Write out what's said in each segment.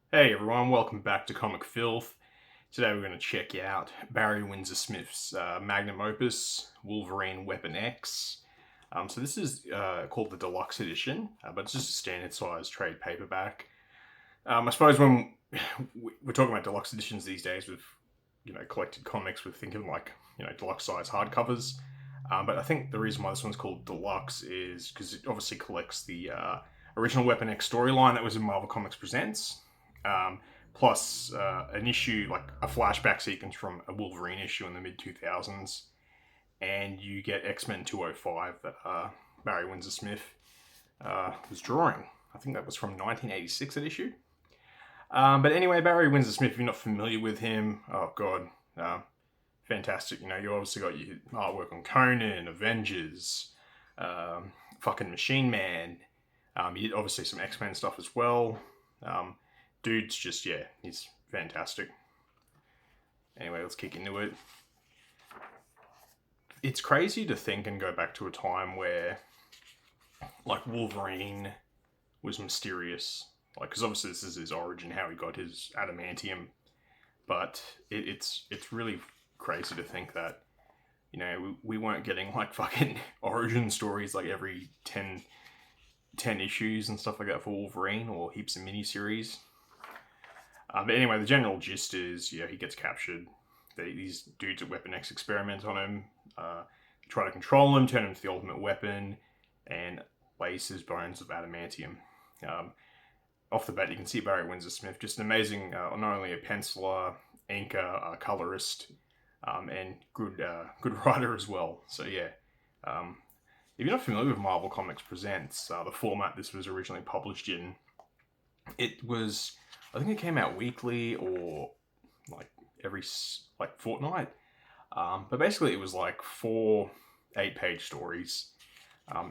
Hey everyone, welcome back to Comic Filth. Today we're going to check out Barry Windsor-Smith's magnum opus, Wolverine Weapon X. So this is called the Deluxe Edition, but it's just a standard size trade paperback. I suppose when we're talking about deluxe editions these days with, collected comics, we're thinking like, deluxe size hardcovers. But I think the reason why this one's called Deluxe is because it obviously collects the original Weapon X storyline that was in Marvel Comics Presents, um, plus an issue, like a flashback sequence from a Wolverine issue in the mid 2000s, and you get X Men 205 that Barry Windsor Smith was drawing. I think that was from 1986 that issue. But anyway, Barry Windsor Smith, if you're not familiar with him, oh god, fantastic. You obviously got your artwork on Conan, Avengers, fucking Machine Man. You obviously some X Men stuff as well. Dude's just, yeah, he's fantastic. Anyway, let's kick into it. It's crazy to think and go back to a time where, like, Wolverine was mysterious. Like, because obviously this is his origin, how he got his adamantium. But it's really crazy to think that we weren't getting like fucking origin stories like every 10 issues and stuff like that for Wolverine, or heaps of miniseries. But anyway, the general gist is, he gets captured. These dudes at Weapon X experiment on him, try to control him, turn him into the ultimate weapon, and lace his bones of adamantium. Um, Off the bat, you can see Barry Windsor Smith, just an amazing, not only a penciler, inker, colorist, and good writer as well. So yeah, if you're not familiar with Marvel Comics Presents, the format this was originally published in, it was, I think it came out weekly or like every like fortnight. But basically, it was like 4 8-page stories,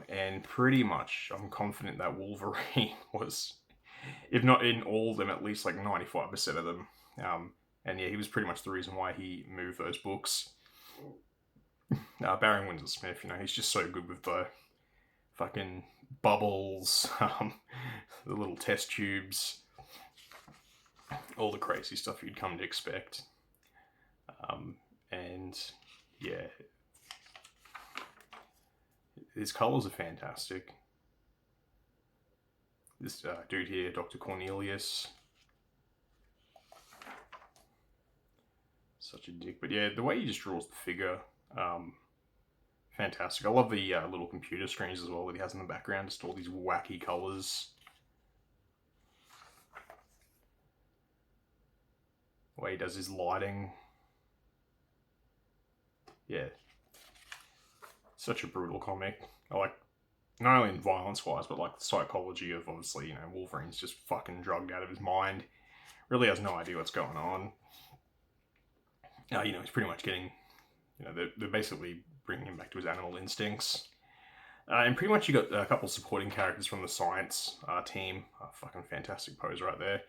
and pretty much, I'm confident that Wolverine was, if not in all of them, at least like 95% of them. And yeah, he was pretty much the reason why he moved those books. Barry Windsor Smith, he's just so good with the fucking bubbles, the little test tubes, all the crazy stuff you'd come to expect. And yeah, his colors are fantastic. This dude here, Dr. Cornelius, such a dick. But yeah, the way he just draws the figure, fantastic. I love the little computer screens as well that he has in the background, just all these wacky colors. The way he does his lighting. Yeah. Such a brutal comic. I like, not only in violence wise, but like the psychology of, obviously, Wolverine's just fucking drugged out of his mind. Really has no idea what's going on. He's pretty much getting, they're basically bringing him back to his animal instincts. And pretty much you got a couple supporting characters from the science team. Fucking fantastic pose right there.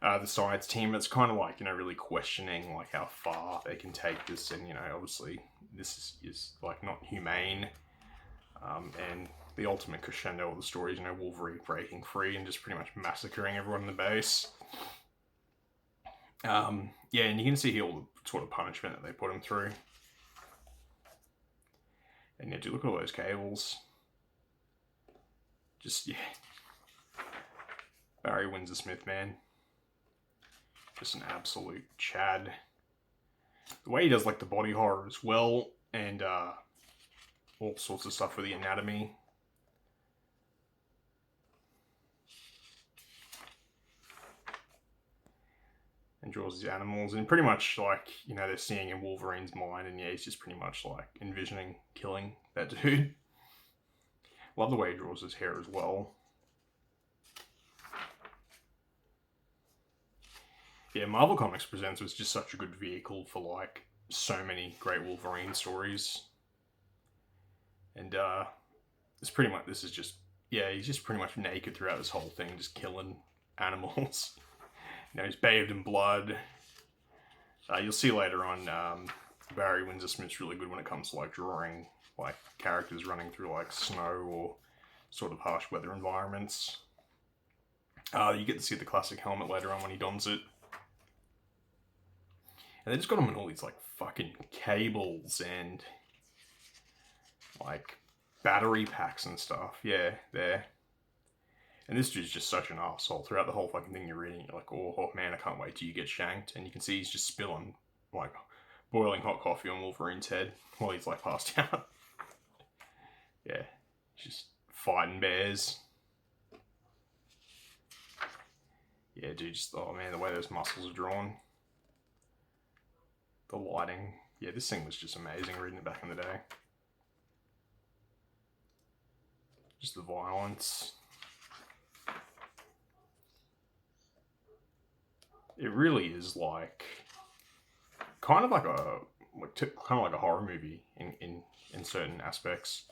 The science team, it's kind of like, really questioning like how far they can take this, and obviously this is like not humane. And the ultimate crescendo of the story is, Wolverine breaking free and just pretty much massacring everyone in the base. Yeah, and you can see here all the sort of punishment that they put him through. And yeah, do look at all those cables. Just, yeah. Barry Windsor Smith, man. Just an absolute Chad. The way he does like the body horror as well, and all sorts of stuff with the anatomy. And draws these animals, and pretty much like, they're seeing in Wolverine's mind, and yeah, he's just pretty much like envisioning killing that dude. Love the way he draws his hair as well. Yeah, Marvel Comics Presents was just such a good vehicle for like so many great Wolverine stories. And it's pretty much, this is just, yeah, he's just pretty much naked throughout this whole thing, just killing animals. He's bathed in blood. You'll see later on, Barry Windsor Smith's really good when it comes to like drawing like characters running through like snow or sort of harsh weather environments. You get to see the classic helmet later on when he dons it. And they just got him in all these, like, fucking cables and, like, battery packs and stuff. Yeah, there. And this dude's just such an asshole throughout the whole fucking thing you're reading. You're like, oh man, I can't wait till you get shanked. And you can see he's just spilling, like, boiling hot coffee on Wolverine's head while he's, like, passed out. Yeah, he's just fighting bears. Yeah, dude, just, oh man, the way those muscles are drawn. The lighting. Yeah, this thing was just amazing reading it back in the day. Just the violence. It really is like kind of like a horror movie in certain aspects.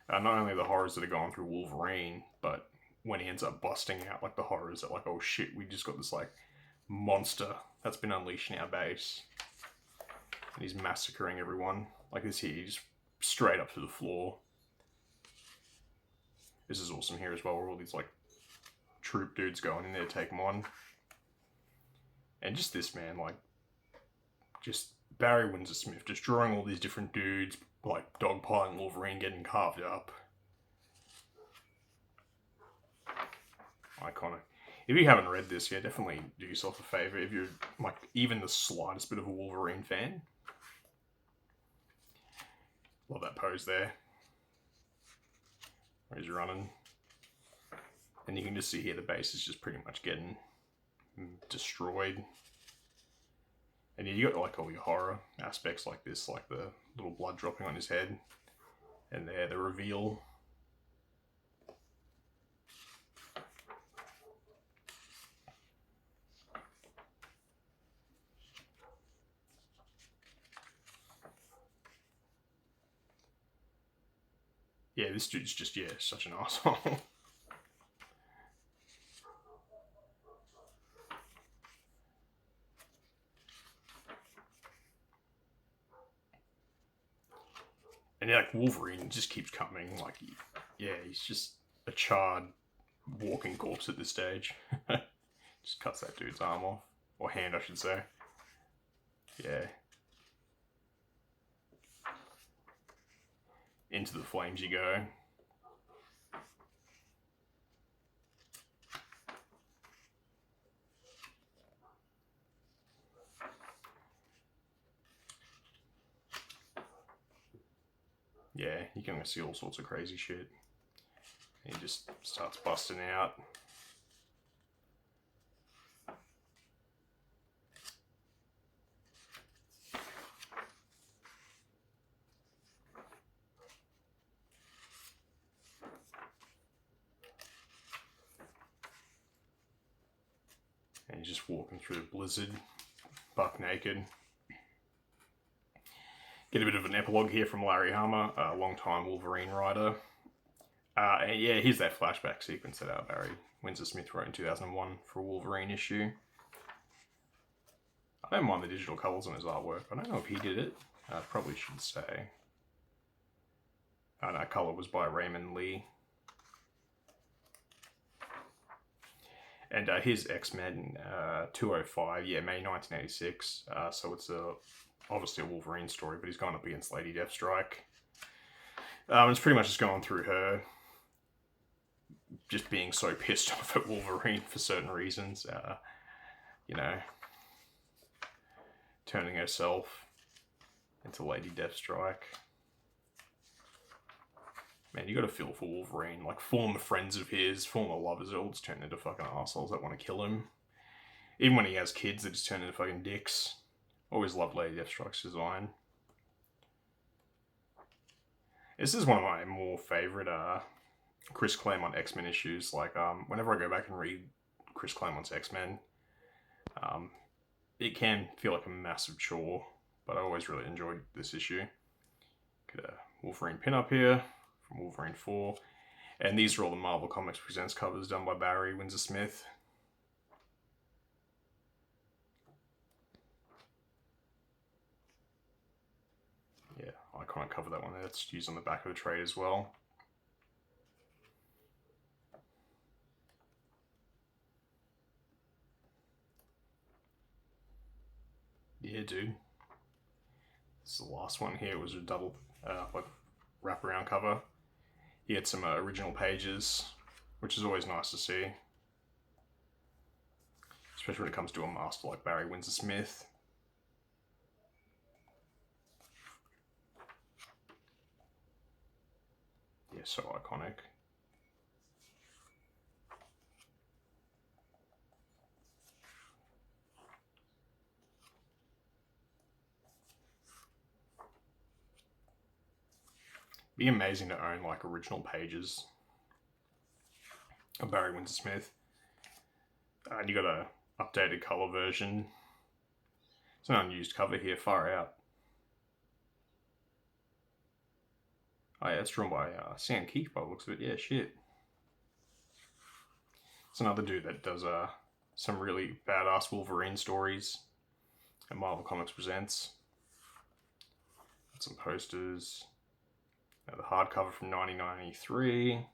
Not only the horrors that are going through Wolverine, but when he ends up busting out, like the horrors that, like, oh shit, we just got this like monster that's been unleashed in our base, and he's massacring everyone. Like this here, he's straight up to the floor. This is awesome here as well, where all these like troop dudes going in there to take him on. And just this, man, like, just Barry Windsor-Smith, just drawing all these different dudes, like, dogpiling Wolverine getting carved up. Iconic. If you haven't read this, yeah, definitely do yourself a favour. If you're, like, even the slightest bit of a Wolverine fan. Love that pose there. Where he's running. And you can just see here the base is just pretty much getting destroyed. And you got like all your horror aspects like this, like the little blood dropping on his head, and there the reveal. Yeah, this dude's just, yeah, such an asshole. And yeah, like Wolverine just keeps coming. Like, yeah, he's just a charred, walking corpse at this stage. Just cuts that dude's arm off, or hand, I should say. Yeah. Into the flames you go. Yeah, you can see all sorts of crazy shit. And he just starts busting out. And he's just walking through the blizzard, buck naked. Get a bit of an epilogue here from Larry Hama, a long-time Wolverine writer. And yeah, here's that flashback sequence that Barry Windsor-Smith wrote in 2001 for a Wolverine issue. I don't mind the digital colours on his artwork. I don't know if he did it. I probably should say. No, colour was by Raymond Lee. And his X-Men 205, yeah, May 1986. So it's obviously a Wolverine story, but he's gone up against Lady Deathstrike. It's pretty much just going through her just being so pissed off at Wolverine for certain reasons. You know, turning herself into Lady Deathstrike. Man, you got to feel for Wolverine. Like, former friends of his, former lovers, all just turn into fucking assholes that want to kill him. Even when he has kids, they just turn into fucking dicks. Always loved Lady Deathstrike's design. This is one of my more favourite Chris Claremont X-Men issues. Like, whenever I go back and read Chris Claremont's X-Men, it can feel like a massive chore, but I always really enjoyed this issue. Get a Wolverine pin-up here from Wolverine 4. And these are all the Marvel Comics Presents covers done by Barry Windsor-Smith. Yeah, iconic cover, that one there. That's used on the back of the trade as well. Yeah, dude. This is the last one here. It was a double, like, wraparound cover. You get some original pages, which is always nice to see. Especially when it comes to a master like Barry Windsor-Smith. Yeah, so iconic. Be amazing to own like original pages of Barry Windsor-Smith. And you got a updated color version. It's an unused cover here, far out. Oh yeah, it's drawn by Sam Keith by the looks of it. Yeah, shit. It's another dude that does some really badass Wolverine stories that Marvel Comics presents. Got some posters. The hardcover from 1993. And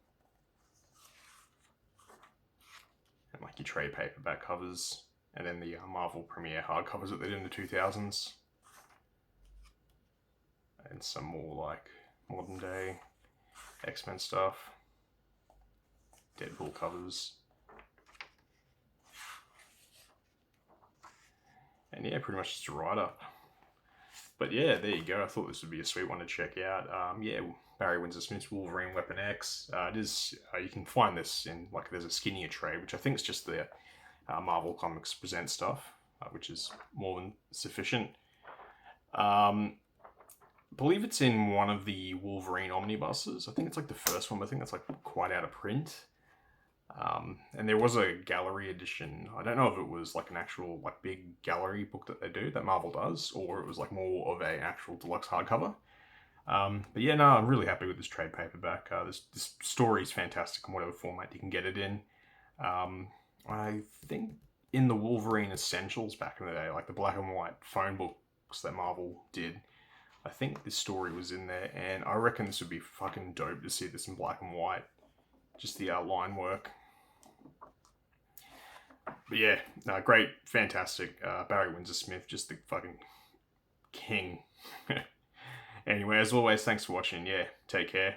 like your trade paperback covers. And then the Marvel Premiere hardcovers that they did in the 2000s. And some more like modern day X-Men stuff. Deadpool covers. And yeah, pretty much just a write-up. But yeah, there you go. I thought this would be a sweet one to check out. Yeah, Barry Windsor-Smith's Wolverine Weapon X. It is. You can find this in like there's a skinnier trade, which I think is just the Marvel Comics Present stuff, which is more than sufficient. Believe it's in one of the Wolverine omnibuses. I think it's like the first one, but I think that's like quite out of print. And there was a gallery edition. I don't know if it was like an actual like big gallery book that they do, that Marvel does, or it was like more of an actual deluxe hardcover. But yeah, no, I'm really happy with this trade paperback. This story is fantastic in whatever format you can get it in. I think in the Wolverine Essentials back in the day, like the black and white phone books that Marvel did, I think this story was in there, and I reckon this would be fucking dope to see this in black and white. Just the line work. But yeah, no, great, fantastic. Barry Windsor-Smith, just the fucking king. Anyway, as always, thanks for watching. Yeah, take care.